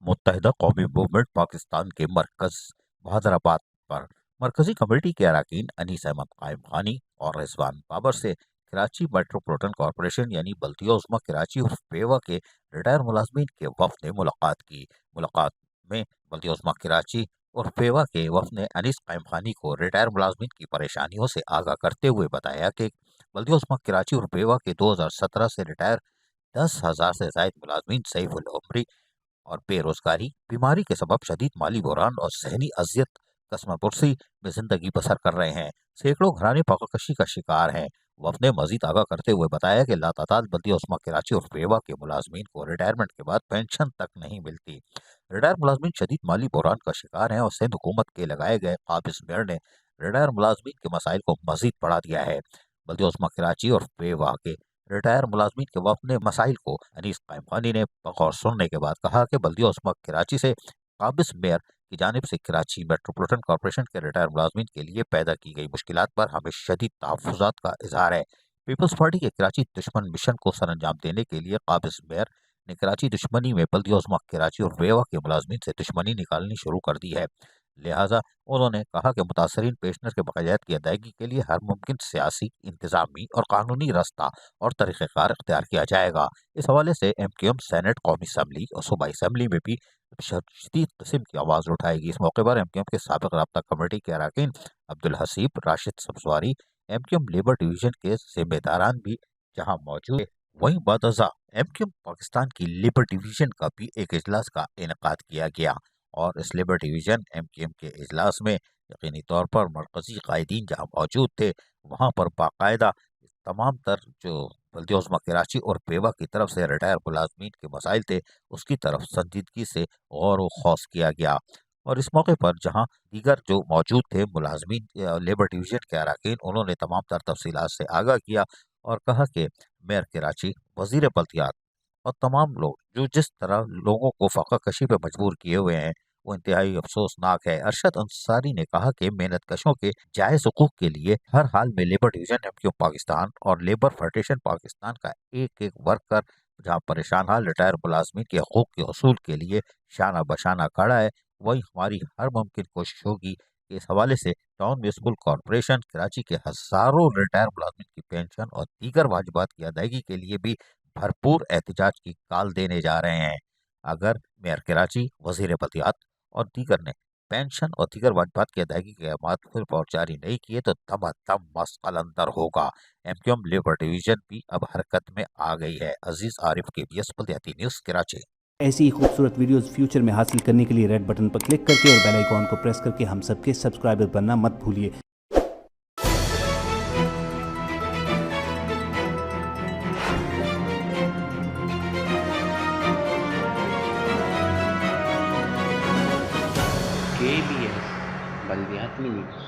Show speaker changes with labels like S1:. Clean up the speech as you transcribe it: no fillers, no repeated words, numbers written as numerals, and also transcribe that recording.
S1: متحدہ قومی موومنٹ پاکستان کے مرکز بہادرآباد پر مرکزی کمیٹی کے اراکین انیس احمد قائم خانی اور رضوان بابر سے کراچی میٹروپولیٹن کارپوریشن یعنی بلدیہ عظمیٰ کراچی اور پیوا کے ریٹائر ملازمین کے وفد نے ملاقات کی۔ ملاقات میں بلدیہ عظمیٰ کراچی اور پیوا کے وفد نے انیس قائم خانی کو ریٹائر ملازمین کی پریشانیوں سے آگاہ کرتے ہوئے بتایا کہ بلدیہ عظمیٰ کراچی اور پیوا کے 2017 سے ریٹائر 10,000 سے زائد ملازمین ضعیف العمری اور بے روزگاری، بیماری کے سبب شدید مالی بحران اور ذہنی اذیت قسم پرسی میں زندگی بسر کر رہے ہیں۔ سینکڑوں گھرانے فقر کشی کا شکار ہیں۔ وفد نے مزید آگاہ کرتے ہوئے بتایا کہ لاتعداد بلدیہ عظمیٰ کراچی اور پیوا کے ملازمین کو ریٹائرمنٹ کے بعد پینشن تک نہیں ملتی۔ ریٹائر ملازمین شدید مالی بحران کا شکار ہیں اور سندھ حکومت کے لگائے گئے قابض میئر نے ریٹائر ملازمین کے مسائل کو مزید بڑھا دیا ہے۔ بلدیہ عظمیٰ کراچی اور پیوا کے ریٹائر ملازمین کے وفد نے مسائل کو انیس قائم خانی نے بغور سننے کے بعد کہا کہ بلدیہ عظمیٰ کراچی سے قابض میئر کی جانب سے کراچی میٹروپولیٹن کارپوریشن کے ریٹائر ملازمین کے لیے پیدا کی گئی مشکلات پر ہمیں شدید تحفظات کا اظہار ہے۔ پیپلز پارٹی کے کراچی دشمن مشن کو سر انجام دینے کے لیے قابض میئر نے کراچی دشمنی میں بلدیہ عظمیٰ کراچی اور پیوا کے ملازمین سے دشمنی نکالنی شروع کر دی ہے۔ لہٰذا انہوں نے کہا کہ متاثرین پینشنر کے بقایات کی ادائیگی کے لیے ہر ممکن سیاسی، انتظامی اور قانونی راستہ اور طریقہ کار اختیار کیا جائے گا۔ اس حوالے سے ایم کیو ایم سینٹ، قومی اسمبلی اور صوبائی اسمبلی میں بھی شدید قسم کی آواز اٹھائے گی۔ اس موقع پر ایم کیو ایم کے سابق رابطہ کمیٹی کے اراکین Abdul Haseeb, Rashid Sabzwari, M Q M labour division کے ذمہ داران بھی جہاں موجود ہیں، وہیں بعد ازاں ایم کیو ایم پاکستان کی لیبر ڈویژن کا بھی ایک اجلاس کا انعقاد کیا گیا اور اس labour division M Q M کے اجلاس میں یقینی طور پر مرکزی قائدین جہاں موجود تھے وہاں پر باقاعدہ تمام تر جو بلدیہ عظمیٰ کراچی اور پیوا کی طرف سے ریٹائر ملازمین کے مسائل تھے اس کی طرف سنجیدگی سے غور و خوض کیا گیا۔ اور اس موقع پر جہاں دیگر جو موجود تھے ملازمین لیبر ڈویژن کے اراکین، انہوں نے تمام تر تفصیلات سے آگاہ کیا اور کہا کہ میئر کراچی، وزیر بلدیات اور تمام لوگ جو جس طرح لوگوں کو فقر کشی پہ مجبور کیے ہوئے ہیں وہ انتہائی افسوسناک ہے۔ ارشد انصاری نے کہا کہ محنت کشوں کے جائز حقوق کے لیے ہر حال میں labour division M Q Pakistan اور لیبر فیڈریشن پاکستان کا ایک ایک ورکر جہاں پریشان حال ریٹائر ملازمین کے حقوق کے حصول کے لیے شانہ بشانہ کھڑا ہے، وہی ہماری ہر ممکن کوشش ہوگی کہ اس حوالے سے ٹاؤن میونسپل کارپوریشن کراچی کے ہزاروں ریٹائر ملازمین کی پینشن اور دیگر واجبات کی ادائیگی کے لیے بھی بھرپور احتجاج کی کال دینے جا رہے ہیں۔ اگر میئر کراچی، وزیر بلدیات اور دیگر نے پینشن اور دیگر واجبات کی ادائیگی کے احکامات پر جاری نہیں کیے تو دم دم مسقل اندر ہوگا۔ M Q M labour division بھی اب حرکت میں آ گئی ہے۔ عزیز عارف، KBS بلدیاتی نیوز، کراچی۔
S2: ایسی ہی خوبصورت ویڈیوز فیوچر میں حاصل کرنے کے لیے ریڈ بٹن پر کلک کر کے اور بیل آئیکن کو پریس کر کے ہم سب کے سبسکرائبر بننا مت بھولیے۔
S3: KBS بلدیاتی نیوز۔